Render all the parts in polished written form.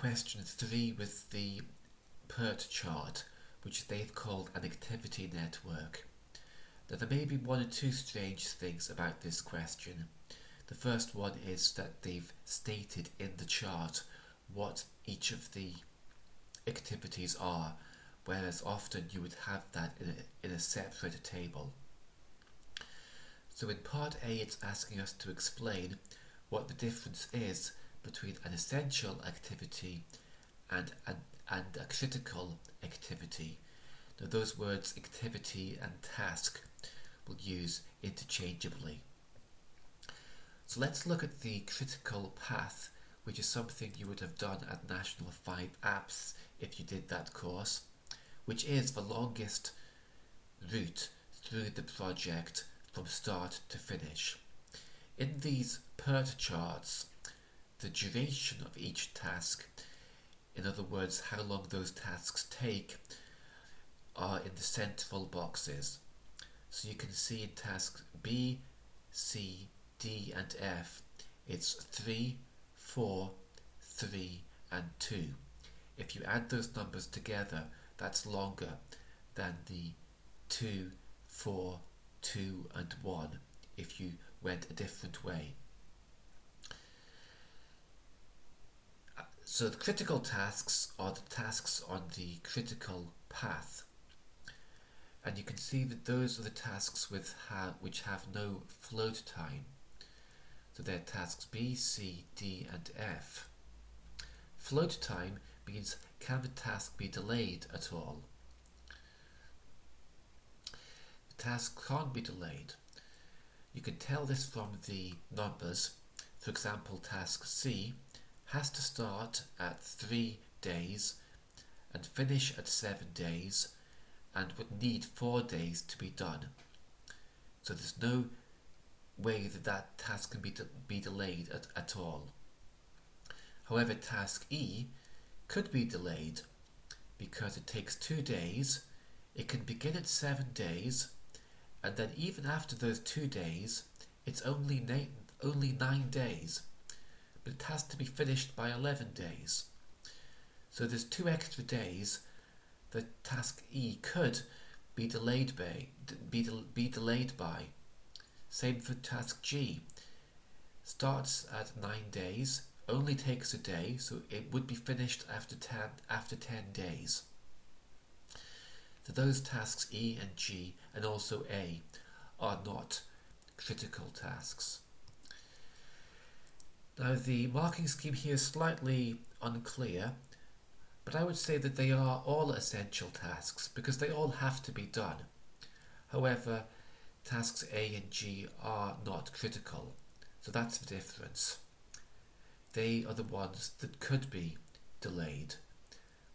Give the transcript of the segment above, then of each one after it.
question 3 with the PERT chart, which they've called an activity network. Now there may be one or two strange things about this question. The first one is that they've stated in the chart what each of the activities are, whereas often you would have that in a separate table. So in part A, it's asking us to explain what the difference is between an essential activity and a critical activity. Now those words activity and task we'll use interchangeably. So let's look at the critical path, which is something you would have done at National 5 Apps if you did that course, which is the longest route through the project from start to finish. In these PERT charts, the duration of each task, in other words how long those tasks take, are in the central boxes. So you can see in tasks B, C, D and F, it's 3, 4, 3 and 2. If you add those numbers together, that's longer than the 2, 4, 2 and 1 if you went a different way. So the critical tasks are the tasks on the critical path. And you can see that those are the tasks which have no float time. So they're tasks B, C, D and F. Float time means can the task be delayed at all? The task can't be delayed. You can tell this from the numbers. For example, task C has to start at 3 days and finish at 7 days and would need 4 days to be done. So there's no way that that task can be delayed at all. However, task E could be delayed because it takes 2 days, it can begin at 7 days, and then even after those 2 days, it's only 9 days, but it has to be finished by 11 days. So there's 2 extra days that task E could be delayed by. Same for task G. Starts at 9 days, only takes a day, so it would be finished after 10 days. So those tasks E and G and also A are not critical tasks. Now the marking scheme here is slightly unclear, but I would say that they are all essential tasks because they all have to be done. However, tasks A and G are not critical, so that's the difference. They are the ones that could be delayed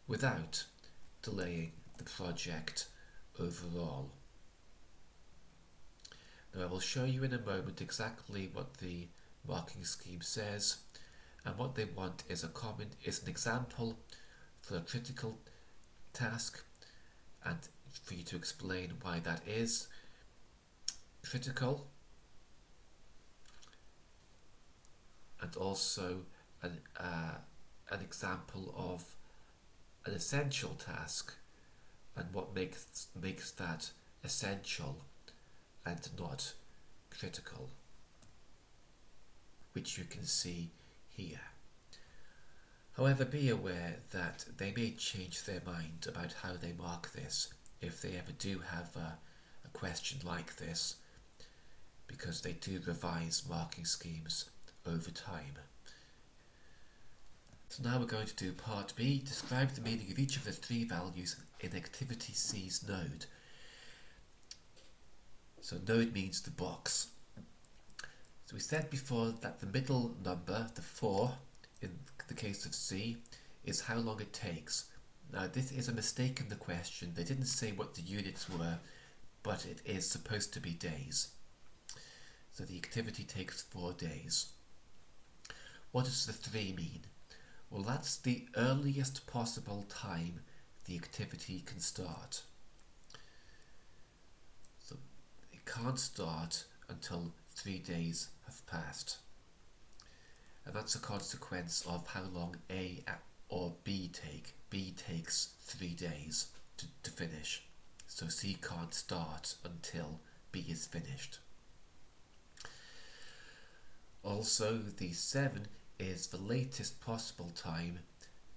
without delaying the project overall. Now I will show you in a moment exactly what the marking scheme says, and what they want is an example for a critical task and for you to explain why that is critical, and also an example of an essential task and what makes that essential and not critical, which you can see here. However, be aware that they may change their mind about how they mark this if they ever do have a question like this, because they do revise marking schemes over time. So now we're going to do part B, describe the meaning of each of the 3 values in activity C's node. So node means the box. So we said before that the middle number, the 4, in the case of C, is how long it takes. Now this is a mistake in the question. They didn't say what the units were, but it is supposed to be days. So the activity takes 4 days. What does the 3 mean? Well, that's the earliest possible time the activity can start. So it can't start until 3 days have passed. And that's a consequence of how long A or B take? B takes 3 days to finish, so C can't start until B is finished. Also, the 7 is the latest possible time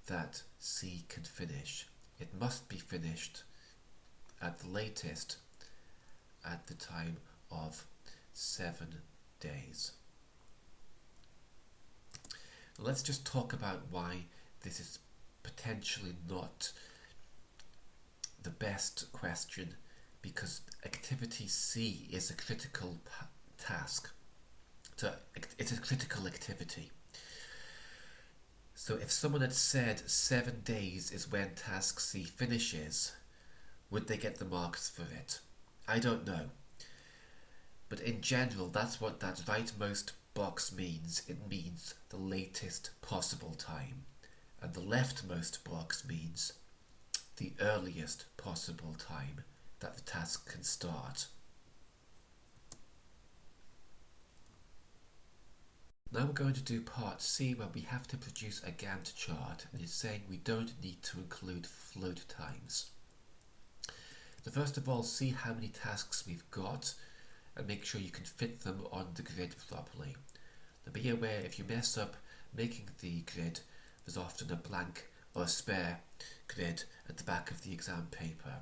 that C can finish. It must be finished at the latest at the time of 7 days. Let's just talk about why this is potentially not the best question, because activity C is a critical task. So it's a critical activity. So if someone had said 7 days is when task C finishes, would they get the marks for it? I don't know. But in general, that's what that rightmost box means. It means the latest possible time. And the leftmost box means the earliest possible time that the task can start. Now we're going to do part C, where we have to produce a Gantt chart, and it's saying we don't need to include float times. So first of all, see how many tasks we've got and make sure you can fit them on the grid properly. Now be aware, if you mess up making the grid, there's often a blank or a spare grid at the back of the exam paper.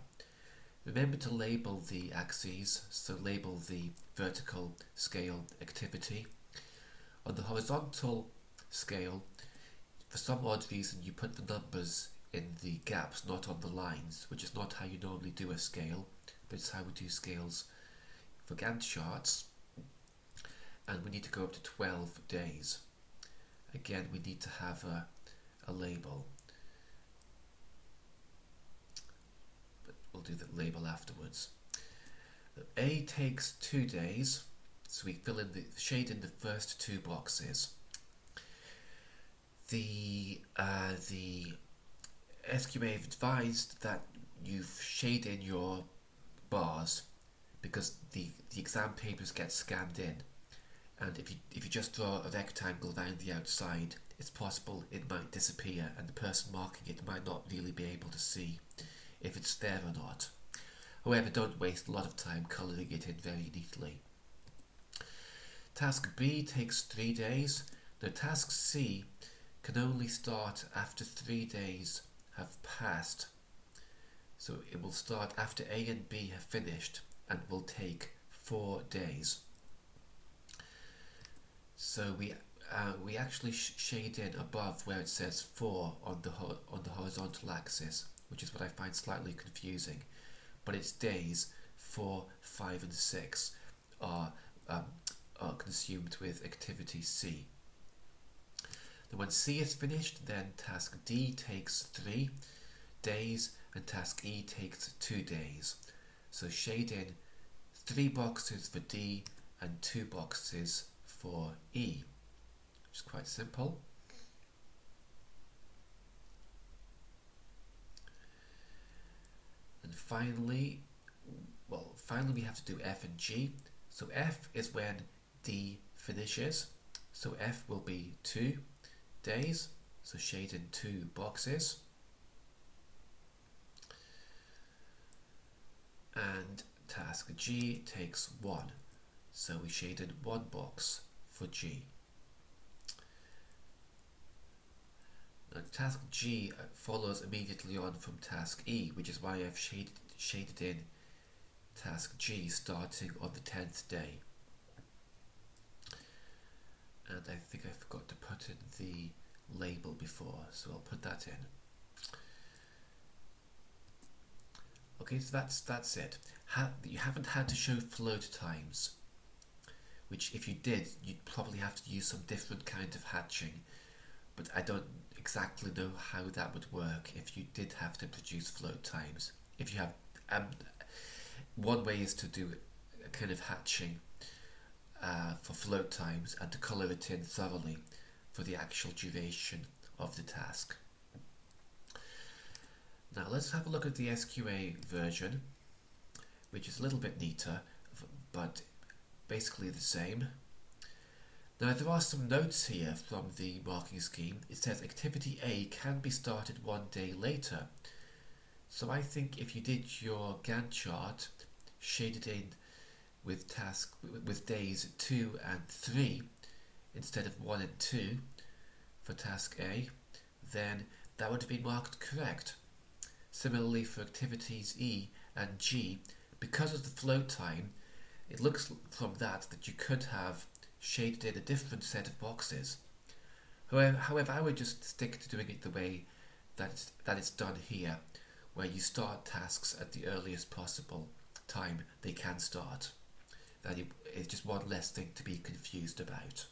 Remember to label the axes, so label the vertical scale activity. On the horizontal scale, for some odd reason you put the numbers in the gaps, not on the lines, which is not how you normally do a scale, but it's how we do scales for Gantt charts. And we need to go up to 12 days. Again, we need to have a label, but we'll do the label afterwards. A takes 2 days, so we fill in the shade in the first 2 boxes. The SQA have advised that you shade in your bars because the exam papers get scanned in, and if you just draw a rectangle around the outside, it's possible it might disappear and the person marking it might not really be able to see if it's there or not. However, don't waste a lot of time colouring it in very neatly. Task B takes 3 days. Now task C can only start after 3 days have passed. So it will start after A and B have finished and will take 4 days. So we actually shade in above where it says 4 on the horizontal axis, which is what I find slightly confusing. But it's days 4, 5 and 6 are consumed with activity C. Then when C is finished, then task D takes 3 days and task E takes 2 days. So shade in 3 boxes for D and 2 boxes for E, which is quite simple. And finally we have to do F and G. So F is when D finishes, so F will be 2 days, so shade in 2 boxes. And task G takes 1, so we shade in 1 box for G. Now task G follows immediately on from task E, which is why I've shaded in task G starting on the 10th day. And I think I forgot to put in the label before, so I'll put that in. Okay, so that's it. You haven't had to show float times, which if you did, you'd probably have to use some different kind of hatching, but I don't exactly know how that would work if you did have to produce float times. If you have, one way is to do a kind of hatching for float times and to colour it in thoroughly for the actual duration of the task. Now let's have a look at the SQA version, which is a little bit neater, but basically the same. Now there are some notes here from the marking scheme. It says activity A can be started 1 day later. So I think if you did your Gantt chart shaded in with days 2 and 3 instead of 1 and 2 for task A, then that would have been marked correct. Similarly for activities E and G, because of the float time, it looks from that you could have shaded in a different set of boxes. However, I would just stick to doing it the way that it's done here, where you start tasks at the earliest possible time they can start. That is just one less thing to be confused about.